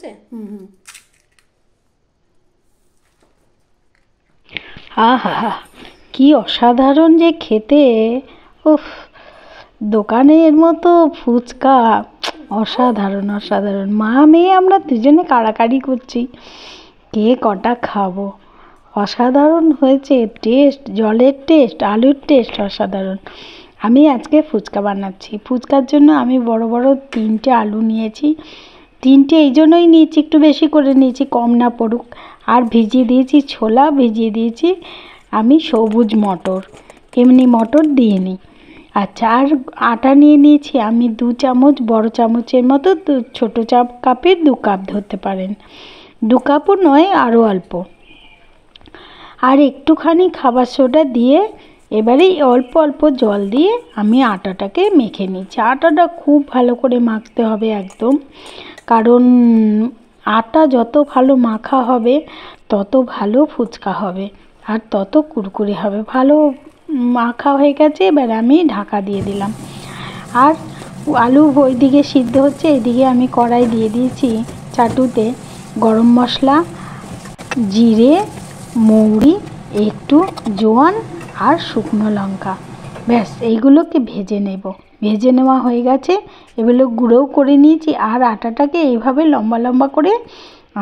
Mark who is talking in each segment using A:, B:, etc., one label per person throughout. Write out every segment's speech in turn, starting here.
A: হয়েছে?
B: আহা, কি অসাধারণ যে খেতে। উফ, দোকানের মতো ফুচকা অসাধারণ অসাধারণ। মা মেয়ে আমরা দুজনে কাড়াকাড়ি করছি কে কটা খাবো। অসাধারণ হয়েছে টেস্ট, জলের টেস্ট, আলুর টেস্ট অসাধারণ। আমি আজকে ফুচকা বানাচ্ছি। ফুচকার জন্য আমি বড় বড় 3টে আলু নিয়েছি। 3টে এই জন্যই নিয়েছি, একটু বেশি করে নিয়েছি, কম না পড়ুক। আর ভিজিয়ে দিয়েছি ছোলা, ভিজিয়ে দিয়েছি আমি সবুজ মটর, এমনি মটর দিয়ে নিই। আচ্ছা, আর আটা নিয়ে নিয়েছি আমি 2 চামচ, বড় চামচের মতো, ছোটো কাপের 2 কাপ ধরতে পারেন। 2 কাপও নয়, আরও অল্প। আর একটুখানি খাবার সোডা দিয়ে এবারে অল্প অল্প জল দিয়ে আমি আটাটাকে মেখে নিচ্ছি। আটাটা খুব ভালো করে মাখতে হবে একদম, কারণ আটা যত ভালো মাখা হবে তত ভালো ফুচকা হবে আর তত কুরকুরে হবে। ভালো মাখা হয়ে গেছে, এবার আমি ঢাকা দিয়ে দিলাম। আর আলু ওইদিকে সিদ্ধ হচ্ছে, এদিকে আমি কড়াই দিয়ে দিয়েছি চাটুতে গরম মশলা, জিরে, মৌরি, একটু জোয়ান আর শুকনো লঙ্কা। ব্যাস এইগুলোকে ভেজে নেব। ভেজে নেওয়া হয়ে গেছে, এগুলো গুঁড়োও করে নিয়েছি। আর আটাটাকে এইভাবে লম্বা লম্বা করে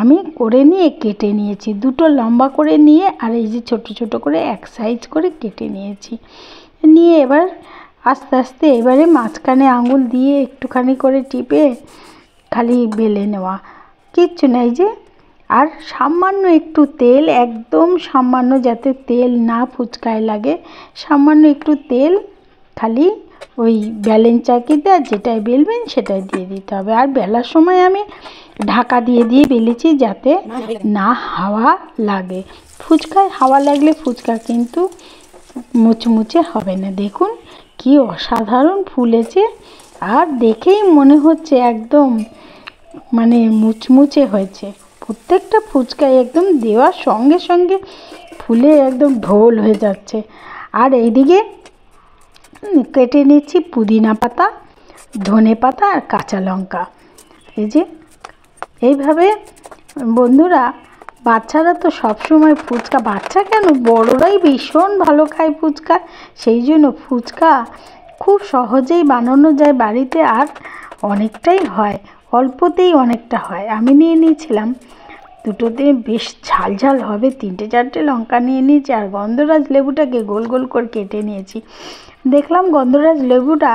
B: আমি করে নিয়ে কেটে নিয়েছি। 2টো লম্বা করে নিয়ে আর এই যে ছোট ছোট করে এক সাইজ করে কেটে নিয়েছি। নিয়ে এবার আস্তে আস্তে এবারে মাঝখানে আঙুল দিয়ে একটুখানি করে টিপে খালি বেলে নেওয়া, কিচ্ছু নাই। যে আর সামান্য একটু তেল, একদম সামান্য, যাতে তেল না ফুচকায় লাগে, সামান্য একটু তেল খালি ওই বেলেন চাকিতে আর যেটাই বেলবেন সেটাই দিয়ে দিতে হবে। আর বেলার সময় আমি ঢাকা দিয়ে দিয়ে বেলেছি যাতে না হাওয়া লাগে। ফুচকায় হাওয়া লাগলে ফুচকা কিন্তু মুচমুচে হবে না। দেখুন কি অসাধারণ ফুলেছে, আর দেখেই মনে হচ্ছে একদম মানে মুচমুচে হয়েছে। প্রত্যেকটা ফুচকায় একদম দেওয়ার সঙ্গে সঙ্গে ফুলে একদম ঢোল হয়ে যাচ্ছে। আর এইদিকে কেটে নিচ্ছি পুদিনা পাতা, ধনে পাতা আর কাঁচা লঙ্কা। এই যে এইভাবে বন্ধুরা, বাচ্চারা তো সবসময় ফুচকা, বাচ্চা কেন বড়রাই ভীষণ ভালো খায় ফুচকা। সেই জন্য ফুচকা খুব সহজেই বানানো যায় বাড়িতে, আর অনেকটাই হয়, অল্পতেই অনেকটা হয়। আমি নিয়ে নিয়েছিলাম, দুটোতে বেশ ঝাল ঝাল হবে, 3টে-4টে লঙ্কা নিয়ে নিয়েছি। আর গন্ধরাজ লেবুটাকে গোল গোল করে কেটে নিয়েছি। দেখলাম গন্ধরাজ লেবুটা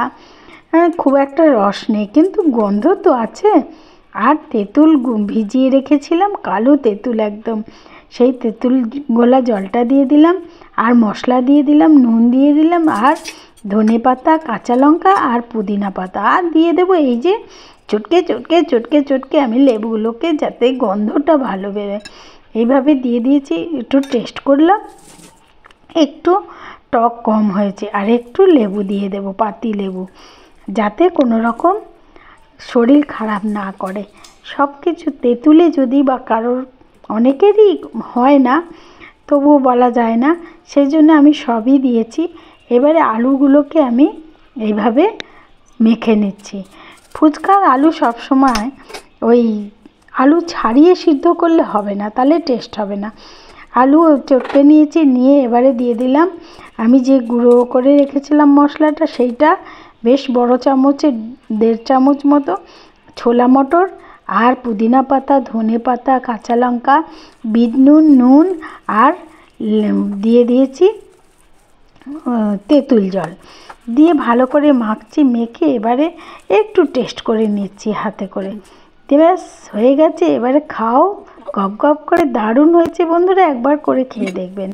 B: খুব একটা রস নেই, কিন্তু গন্ধ তো আছে। আর তেঁতুল ভিজিয়ে রেখেছিলাম, কালো তেঁতুল একদম, সেই তেঁতুল গোলা জলটা দিয়ে দিলাম। আর মশলা দিয়ে দিলাম, নুন দিয়ে দিলাম, আর ধনে পাতা, কাঁচা লঙ্কা আর পুদিনা পাতা। আর দিয়ে দেবো এই যে চটকে চটকে চটকে চটকে আমি লেবুগুলোকে, যাতে গন্ধটা ভালো বেরোয়, এইভাবে দিয়ে দিয়েছি। একটু টেস্ট করলাম, একটু টক কম হয়েছে, আর একটু লেবু দিয়ে দেবো, পাতি লেবু, যাতে কোনো রকম শরীর খারাপ না করে। সব কিছু তেঁতুলে যদি বা কারোর, অনেকেরই হয় না, তবুও বলা যায় না, সেই জন্য আমি সবই দিয়েছি। এবারে আলুগুলোকে আমি এইভাবে মেখে নিচ্ছি। ফুচকার আলু সবসময় ওই আলু ছাড়িয়ে সিদ্ধ করলে হবে না, তাহলে টেস্ট হবে না। আলু চটকে নিয়েছি, নিয়ে এবারে দিয়ে দিলাম আমি যে গুঁড়ো করে রেখেছিলাম মশলাটা, সেইটা বেশ বড় চামচে 1.5 চামচ মতো ছোলা মটর, আর পুদিনা পাতা, ধনে পাতা, কাঁচা লঙ্কা, বিট নুন, নুন, আর দিয়ে দিয়েছি তেঁতুল জল দিয়ে ভালো করে মাখছি। মেখে এবারে একটু টেস্ট করে নিচ্ছি হাতে করে। ব্যাস হয়ে গেছে, এবারে খাও, গপ গপ করে। দারুণ হয়েছে বন্ধুরা, একবার করে খেয়ে দেখবেন।